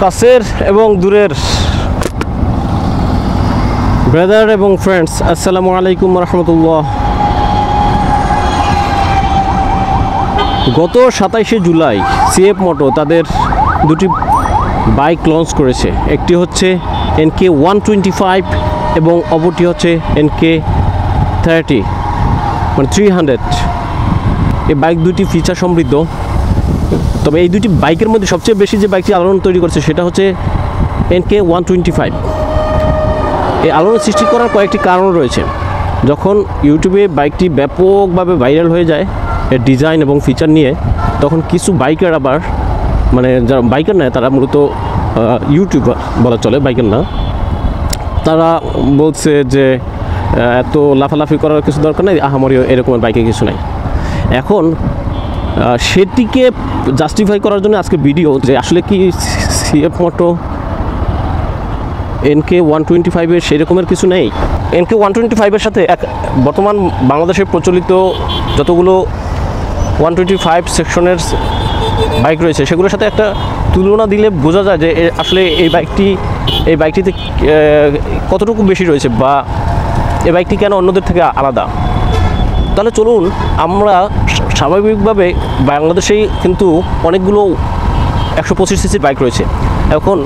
কাছের এবং দূরের ব্রাদার এবং ফ্রেন্ডস, আসসালামু আলাইকুম রহমতুল্লাহ। গত 27শে জুলাই সিএফ মোটো তাদের দুটি বাইক লঞ্চ করেছে। একটি হচ্ছে NK125 এবং অপরটি হচ্ছে NK30 মানে 300। এই বাইক দুটি ফিচার সমৃদ্ধ। তবে এই দুটি বাইকের মধ্যে সবচেয়ে বেশি যে বাইকটি আলোড়ন তৈরি করছে সেটা হচ্ছে NK125। এই আলোড়ন সৃষ্টি করার কয়েকটি কারণ রয়েছে। যখন ইউটিউবে বাইকটি ব্যাপকভাবে ভাইরাল হয়ে যায় এর ডিজাইন এবং ফিচার নিয়ে, তখন কিছু বাইকার আবার মানে যারা বাইকার নয়, তারা মূলত ইউটিউবার বলা চলে, বাইকার না, তারা বলছে যে এত লাফালাফি করার কিছু দরকার নেই, আহামরি এরকম বাইকে কিছু নাই। এখন সেটিকে জাস্টিফাই করার জন্য আজকে ভিডিও যে আসলে কি সিএফ মোটো NK125-এর সেই রকমের কিছু নেই। NK125-এর সাথে বর্তমান বাংলাদেশে প্রচলিত যতগুলো 125 সেকশনের বাইক রয়েছে সেগুলোর সাথে একটা তুলনা দিলে বোঝা যায় যে আসলে এই বাইকটিতে কতটুকু বেশি রয়েছে বা এই বাইকটি কেন অন্যদের থেকে আলাদা। তাহলে চলুন, আমরা স্বাভাবিকভাবে বাংলাদেশেই কিন্তু অনেকগুলো 125 সিসির বাইক রয়েছে। এখন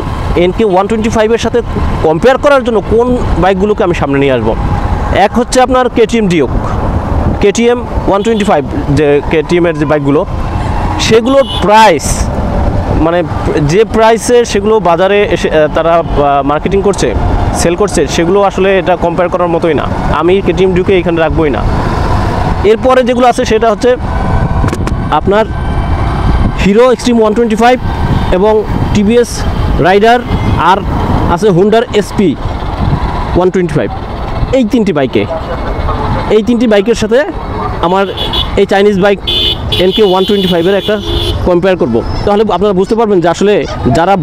NK125-এর সাথে কম্পেয়ার করার জন্য কোন বাইকগুলোকে আমি সামনে নিয়ে আসবো। এক হচ্ছে আপনার KTM ডিউক, KTM 125, যে KTM-এর যে বাইকগুলো, সেগুলোর প্রাইস মানে যে প্রাইসে সেগুলো বাজারে এসে তারা মার্কেটিং করছে, সেল করছে, সেগুলো আসলে এটা কম্পেয়ার করার মতোই না। আমি KTM ডিউকে এখানে রাখবোই না। এরপরে যেগুলো আছে সেটা হচ্ছে আপনার হিরো এক্সট্রিম 125 এবং TVS রাইডার, আর আছে হুন্ডার SP 125। এই তিনটি বাইকের সাথে আমার এই চাইনিজ বাইক NK125-এর একটা কম্পেয়ার করব। তাহলে আপনারা বুঝতে পারবেন যে আসলে যারা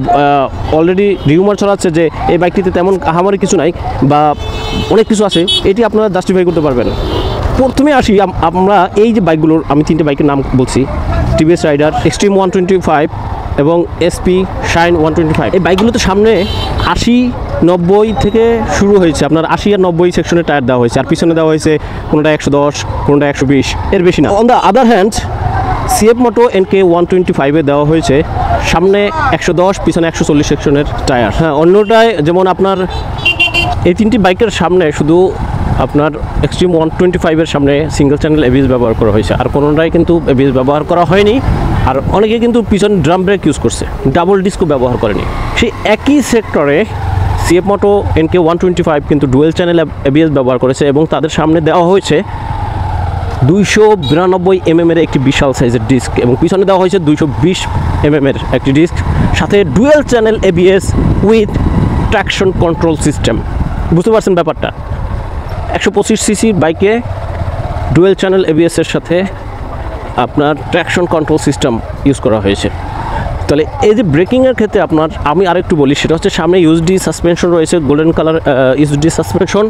অলরেডি রিউমার ছড়াচ্ছে যে এই বাইকটিতে তেমন আহামরি কিছু নাই বা অনেক কিছু আছে, এটি আপনারা জাস্টিফাই করতে পারবেন। প্রথমে আসি আমরা এই যে বাইকগুলোর, আমি তিনটে বাইকের নাম বলছি, TVS রাইডার, এক্সট্রিম 125 এবং SP শাইন 125। এই বাইকগুলোতে সামনে 80-90 থেকে শুরু হয়েছে, আপনার 80 আর 90 সেকশনের টায়ার দেওয়া হয়েছে, আর পিছনে দেওয়া হয়েছে কোনোটা 110, কোনোটা 120, এর বেশি না। On the other hand CF moto NK125-এ দেওয়া হয়েছে সামনে 110, পিছনে 140 সেকশনের টায়ার। হ্যাঁ, অন্যটায় যেমন আপনার এই তিনটি বাইকের সামনে শুধু আপনার এক্সট্রিম 125-এর সামনে সিঙ্গেল চ্যানেল ABS ব্যবহার করা হয়েছে, আর কোনোটাই কিন্তু ABS ব্যবহার করা হয়নি। আর অনেকে কিন্তু পিছনে ড্রাম ব্রেক ইউজ করছে, ডাবল ডিস্কও ব্যবহার করেনি। সেই একই সেক্টরে সিএফ মোটো NK125 কিন্তু ডুয়েল চ্যানেল ABS ব্যবহার করেছে এবং তাদের সামনে দেওয়া হয়েছে 292 mm-এর একটি বিশাল সাইজের ডিস্ক এবং পিছনে দেওয়া হয়েছে 220 mm-এর একটি ডিস্ক, সাথে dual channel ABS with traction control system. বুঝতে পারছেন ব্যাপারটা? 125 সিসির বাইকে ডুয়েল চ্যানেল ABS-এর সাথে আপনার ট্র্যাকশন কন্ট্রোল সিস্টেম ইউজ করা হয়েছে। তাহলে এই যে ব্রেকিংয়ের ক্ষেত্রে আমি আরেকটু বলি, সেটা হচ্ছে সামনে USD সাসপেনশন রয়েছে, গোল্ডেন কালার USD সাসপেনশন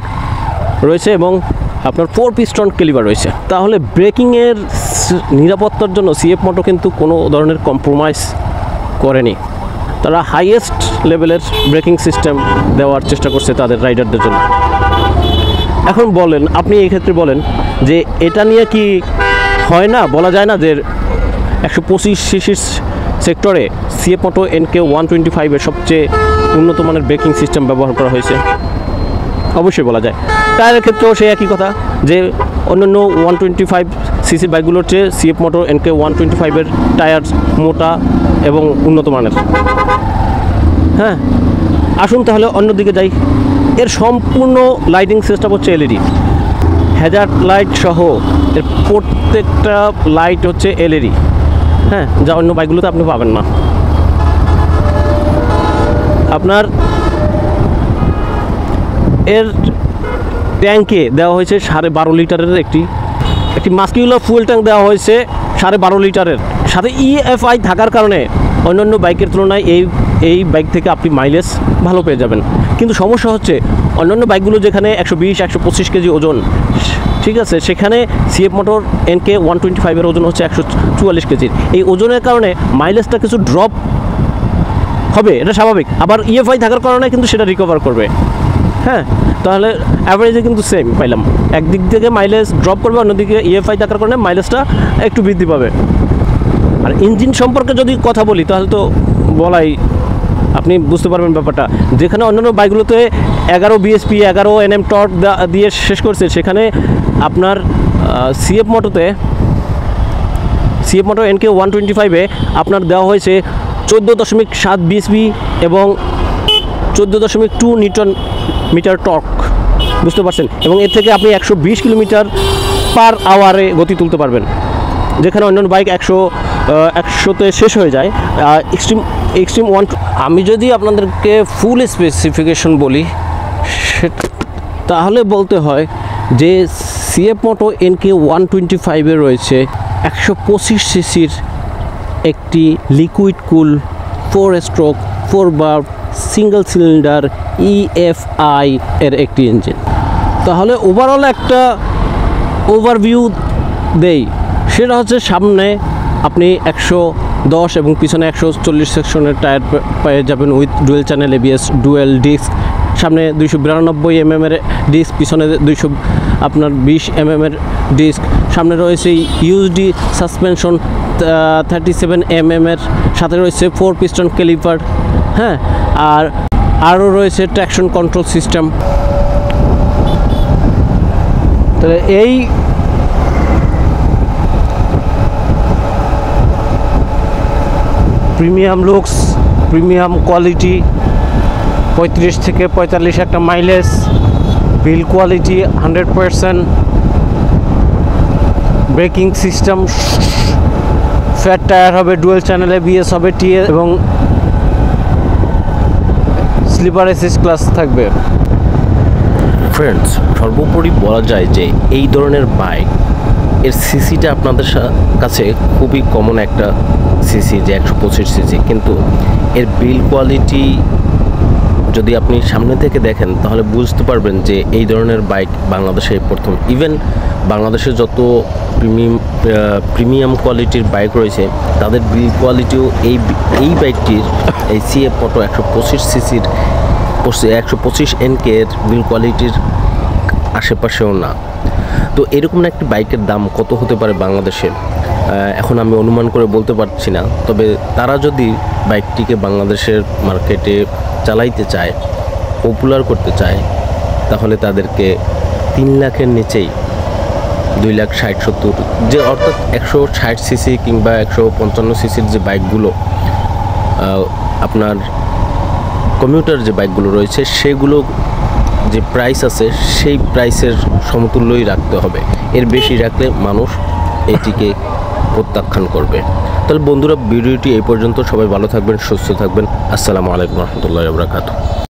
রয়েছে এবং আপনার 4 পিস্টন ক্যালিভার রয়েছে। তাহলে ব্রেকিংয়ের নিরাপত্তার জন্য সিএফ মোটো কিন্তু কোনো ধরনের কম্প্রোমাইজ করেনি। তারা হাইয়েস্ট লেভেলের ব্রেকিং সিস্টেম দেওয়ার চেষ্টা করছে তাদের রাইডারদের জন্য। এখন বলেন, আপনি এই ক্ষেত্রে বলেন যে এটা নিয়ে কি হয় না, বলা যায় না যে 125 সিসির সেক্টরে সিএফ মোটো NK125-এর সবচেয়ে উন্নত মানের ব্রেকিং সিস্টেম ব্যবহার করা হয়েছে? অবশ্যই বলা যায়। টায়ারের ক্ষেত্রেও সেই একই কথা, যে অন্যান্য 125 সিসির বাইকগুলোর চেয়ে সিএফ মোটো NK125-এর টায়ার মোটা এবং উন্নত মানের। হ্যাঁ, আসুন তাহলে অন্যদিকে যাই। এর সম্পূর্ণ লাইটিং সিস্টেম হচ্ছে LED, হ্যাজার্ড লাইট সহ এর প্রত্যেকটা লাইট হচ্ছে LED। হ্যাঁ, যা অন্য বাইকগুলোতে আপনি পাবেন না। আপনার এর ট্যাঙ্কে দেওয়া হয়েছে 12.5 লিটারের একটি মাস্কিউলার ফুয়েল ট্যাঙ্ক দেওয়া হয়েছে 12.5 লিটারের। সাথে EFI থাকার কারণে অন্যান্য বাইকের তুলনায় এই বাইক থেকে আপনি মাইলেজ ভালো পেয়ে যাবেন। কিন্তু সমস্যা হচ্ছে অন্যান্য বাইকগুলো যেখানে 120-125 কেজি ওজন, ঠিক আছে, সেখানে সিএফ মোটর NK125-এর ওজন হচ্ছে 144 কেজির। এই ওজনের কারণে মাইলেজটা কিছু ড্রপ হবে, এটা স্বাভাবিক। আবার ইএফআই থাকার কারণে কিন্তু সেটা রিকভার করবে। হ্যাঁ, তাহলে অ্যাভারেজে কিন্তু সেম পাইলাম, একদিক থেকে মাইলেজ ড্রপ করবে, অন্যদিকে ইএফআই থাকার কারণে মাইলেজটা একটু বৃদ্ধি পাবে। আর ইঞ্জিন সম্পর্কে যদি কথা বলি তাহলে তো বলাই, আপনি বুঝতে পারবেন ব্যাপারটা। যেখানে অন্যান্য বাইকগুলোতে 11 বিএসপি 11 এনএম টর্ক দিয়ে শেষ করছে, সেখানে আপনার সিএফ মোটো NK 125-এ আপনার দেওয়া হয়েছে 14.7 বিএসপি এবং 14.2 নিউটন মিটার টর্ক, বুঝতে পারছেন। এবং এর থেকে আপনি 120 কিলোমিটার পার আওয়ারে গতি তুলতে পারবেন, যেখানে অন্যান্য বাইক 100-তে শেষ হয়ে যায়। এক্সট্রিম 1, আমি যদি আপনাদেরকে ফুল স্পেসিফিকেশন বলি তাহলে বলতে হয় যে সিএফ মোটো NK 125-এ রয়েছে 125 সিসির একটি লিকুইড কুল 4 stroke 4 bulb single cylinder EFI এর একটি ইঞ্জিন। তাহলে ওভারঅল একটা ওভারভিউ দেই, সেটা হচ্ছে সামনে আপনি 110 এবং পিছনে 140 সেকশনের টায়ার পেয়ে যাবেন with dual channel ABS dual disk. সামনে 292 mm এর ডিস্ক, পিছনে 220 mm এর ডিস্ক। সামনে রয়েছে ইউএসডি সাসপেনশন 37 mm এর, সাথে রয়েছে 4 পিস্টন ক্যালিপার। হ্যাঁ, আর আরও রয়েছে ট্র্যাকশন কন্ট্রোল সিস্টেম। তাহলে এই প্রিমিয়াম লুকস, প্রিমিয়াম কোয়ালিটি, 35 থেকে 45 একটা মাইলেজ, বিল quality 100%, braking system, fat tyre হবে, ডুয়েল চ্যানেল ABS হবে, TS এবং স্লিপার অ্যাসিস্ট ক্লাস থাকবে। ফ্রেন্ডস, সর্বোপরি বলা যায় যে এই ধরনের বাইক এর সিসিটা আপনাদের কাছে খুবই কমন একটা সিসি, যে 125 সিসি, কিন্তু এর বিল কোয়ালিটি যদি আপনি সামনে থেকে দেখেন তাহলে বুঝতে পারবেন যে এই ধরনের বাইক বাংলাদেশে প্রথম। ইভেন বাংলাদেশে যত প্রিমিয়াম কোয়ালিটির বাইক রয়েছে তাদের বিল কোয়ালিটিও এই বাইকটির, এই সিএফ মোটো 125 সিসির 125 NK এর বিল কোয়ালিটির আশেপাশেও না। তো এরকম একটি বাইকের দাম কত হতে পারে বাংলাদেশে এখন আমি অনুমান করে বলতে পারছি না। তবে তারা যদি বাইকটিকে বাংলাদেশের মার্কেটে চালাইতে চায়, পপুলার করতে চায়, তাহলে তাদেরকে 3 লাখের নিচেই 2,60,70 যে অর্থাৎ 160 সিসি কিংবা 155 সিসির যে বাইকগুলো আপনার কমিউটার যে বাইকগুলো রয়েছে সেগুলো যে প্রাইস আছে সেই প্রাইসের সমতুল্যই রাখতে হবে। এর বেশি রাখলে মানুষ এটিকে প্রত্যাখ্যান করবে। তাহলে বন্ধুরা, ভিডিওটি এই পর্যন্ত। সবাই ভালো থাকবেন, সুস্থ থাকবেন। আসসালামু আলাইকুম রহমতুল্লাহি ওয়া বারাকাতুহু।